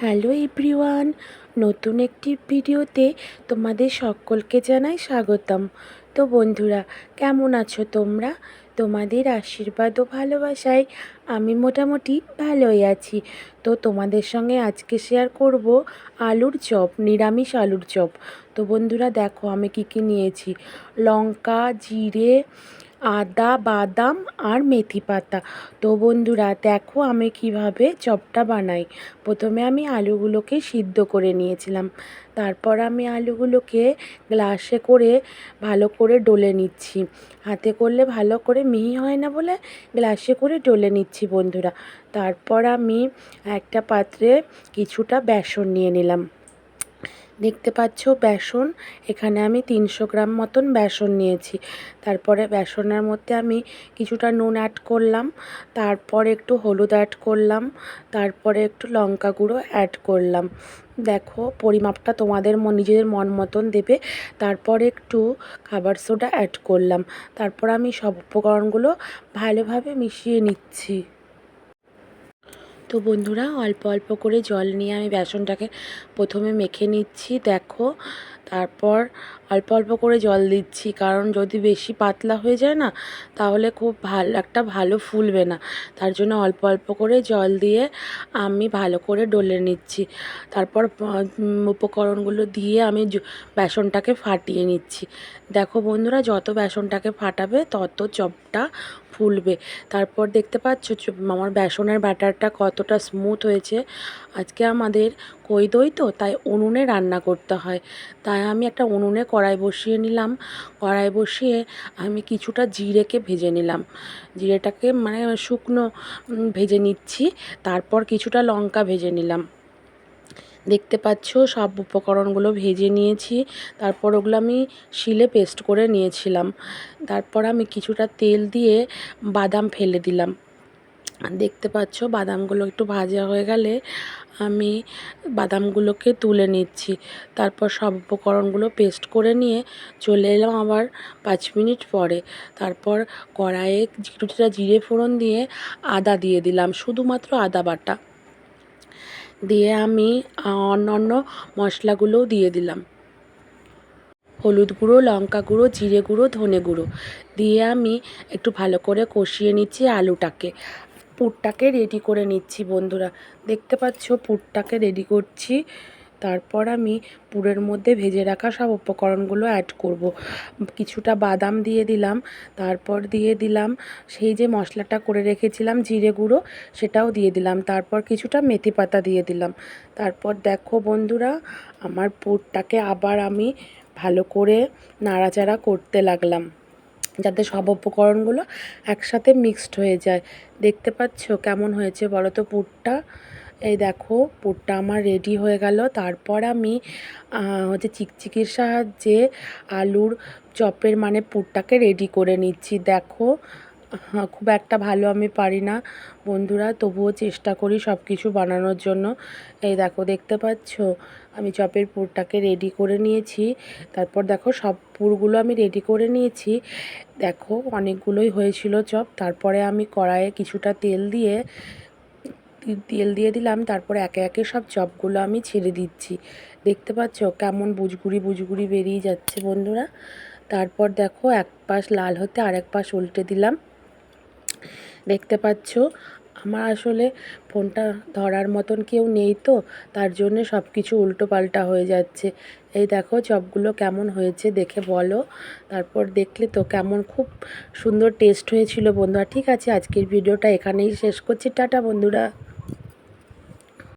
Hello everyone, নতুন একটি ভিডিওতে তোমাদের সকলকে জানাই স্বাগতম। তো বন্ধুরা, কেমন আছো তোমরা? তোমাদের আশীর্বাদ ও ভালোবাসায় আমি মোটামুটি ভালোই আছি। তো তোমাদের সঙ্গে আজকে শেয়ার করব আলুর চপ, নিরামিষ আলুর চপ। তো বন্ধুরা দেখো আমি কী নিয়েছি। লঙ্কা, জিরে, আদা, বাদাম আর মেথি পাতা। তো বন্ধুরা দেখো আমি কিভাবে চপটা বানাই। প্রথমে আমি আলুগুলোকে সিদ্ধ করে নিয়েছিলাম। তারপর আমি আলুগুলোকে গ্লাসে করে ভালো করে ডলে নিচ্ছি। হাতে করলে ভালো করে মিহি হয় না বলে গ্লাসে করে ডলে নিচ্ছি বন্ধুরা। তারপর আমি একটা পাত্রে কিছুটা বেসন নিয়ে নিলাম। দেখতে পাচ্ছ বেসন, এখানে আমি 300 গ্রাম মতন বেসন নিয়েছি। তারপরে বেসনের মধ্যে আমি কিছুটা নুন অ্যাড করলাম, তারপর একটু হলুদ অ্যাড করলাম, তারপরে একটু লঙ্কা গুঁড়ো অ্যাড করলাম। দেখো পরিমাপটা তোমাদের নিজেদের মন মতন দেবে। তারপর একটু খাবার সোডা অ্যাড করলাম। তারপর আমি সব উপকরণগুলো ভালোভাবে মিশিয়ে নিচ্ছি। তো বন্ধুরা অল্প অল্প করে জল নিয়ে আমি বেসনটাকে প্রথমে মেখে নিচ্ছি দেখো। তারপর অল্প অল্প করে জল দিচ্ছি, কারণ যদি বেশি পাতলা হয়ে যায় না তাহলে খুব ভালো ফুলবে না। তার জন্য অল্প অল্প করে জল দিয়ে আমি ভালো করে ডলে নিচ্ছি। তারপর উপকরণগুলো দিয়ে আমি বেসনটাকে ফাটিয়ে নিচ্ছি। দেখো বন্ধুরা, যত বেসনটাকে ফাটাবে তত চপটা ফুলবে। তারপর দেখতে পাচ্ছ আমার বেসনের ব্যাটারটা কতটা স্মুথ হয়েছে। আজকে আমাদের কই দই তো, তাই উনুনে রান্না করতে হয়। তাই আমি একটা উনুনে কড়াই বসিয়ে নিলাম। কড়াই বসিয়ে আমি কিছুটা জিরেকে ভেজে নিলাম। জিরেটাকে মানে শুকনো ভেজে নিচ্ছি। তারপর কিছুটা লঙ্কা ভেজে নিলাম। দেখতে পাচ্ছ সব উপকরণগুলো ভেজে নিয়েছি। তারপর ওগুলো আমি শিলে পেস্ট করে নিয়েছিলাম। তারপর আমি কিছুটা তেল দিয়ে বাদাম ফেলে দিলাম। দেখতে পাচ্ছ বাদামগুলো একটু ভাজা হয়ে গেলে আমি বাদামগুলোকে তুলে নিচ্ছি। তারপর সব উপকরণগুলো পেস্ট করে নিয়ে চলে এলাম আবার 5 মিনিট পরে। তারপর কড়াইয়ে কিছুটা জিরে ফোড়ন দিয়ে আদা দিয়ে দিলাম, শুধুমাত্র আদা বাটা দিয়ে আমি অন্য মশলাগুলোও দিয়ে দিলাম। হলুদ গুঁড়ো, লঙ্কা গুঁড়ো, জিরে গুঁড়ো, ধনে গুঁড়ো দিয়ে আমি একটু ভালো করে কষিয়ে নিচ্ছি আলুটাকে। পুরটাকে রেডি করে নিচ্ছি বন্ধুরা। দেখতে পাচ্ছ পুরটাকে রেডি করছি। তারপর আমি পুরের মধ্যে ভেজে রাখা সব উপকরণগুলো অ্যাড করব। কিছুটা বাদাম দিয়ে দিলাম, তারপর দিয়ে দিলাম সেই যে মশলাটা করে রেখেছিলাম জিরে গুঁড়ো, সেটাও দিয়ে দিলাম। তারপর কিছুটা মেথি পাতা দিয়ে দিলাম। তারপর দেখো বন্ধুরা, আমার পুরটাকে আবার আমি ভালো করে নাড়াচাড়া করতে লাগলাম যাতে সব উপকরণগুলো একসাথে মিক্সড হয়ে যায়। দেখতে পাচ্ছ কেমন হয়েছে বলো তো পুরটা? এই দেখো পুরটা আমার রেডি হয়ে গেল। তারপর আমি চিকচিকির সাহায্যে আলুর চপের মানে পুরটাকে রেডি করে নিচ্ছি। দেখো খুব একটা ভালো আমি পারি না বন্ধুরা, তবুও চেষ্টা করি সব কিছু বানানোর জন্য। এই দেখো দেখতে পাচ্ছ আমি চপের পুরটাকে রেডি করে নিয়েছি। তারপর দেখো সব পুরগুলো আমি রেডি করে নিয়েছি। দেখো অনেকগুলোই হয়েছিল চপ। তারপরে আমি কড়াইয়ে কিছুটা তেল দিয়ে দিলাম। তারপরে একে একে সব চপগুলো আমি ছেড়ে দিচ্ছি। দেখতে পাচ্ছ কেমন বুজগুড়ি বুজগুড়ি বেরিয়ে যাচ্ছে বন্ধুরা। তারপর দেখো এক পাশ লাল হতে আরেক পাশ উল্টে দিলাম। দেখতে পাচ্ছ আমার আসলে ফোনটা ধরার মতন কেউ নেই তো, তার জন্য সব কিছু উল্টো পাল্টা হয়ে যাচ্ছে। এই দেখো চপগুলো কেমন হয়েছে দেখে বলো। তারপর দেখলে তো কেমন খুব সুন্দর টেস্ট হয়েছিল বন্ধুরা। ঠিক আছে, আজকের ভিডিওটা এখানেই শেষ করছি। টাটা বন্ধুরা।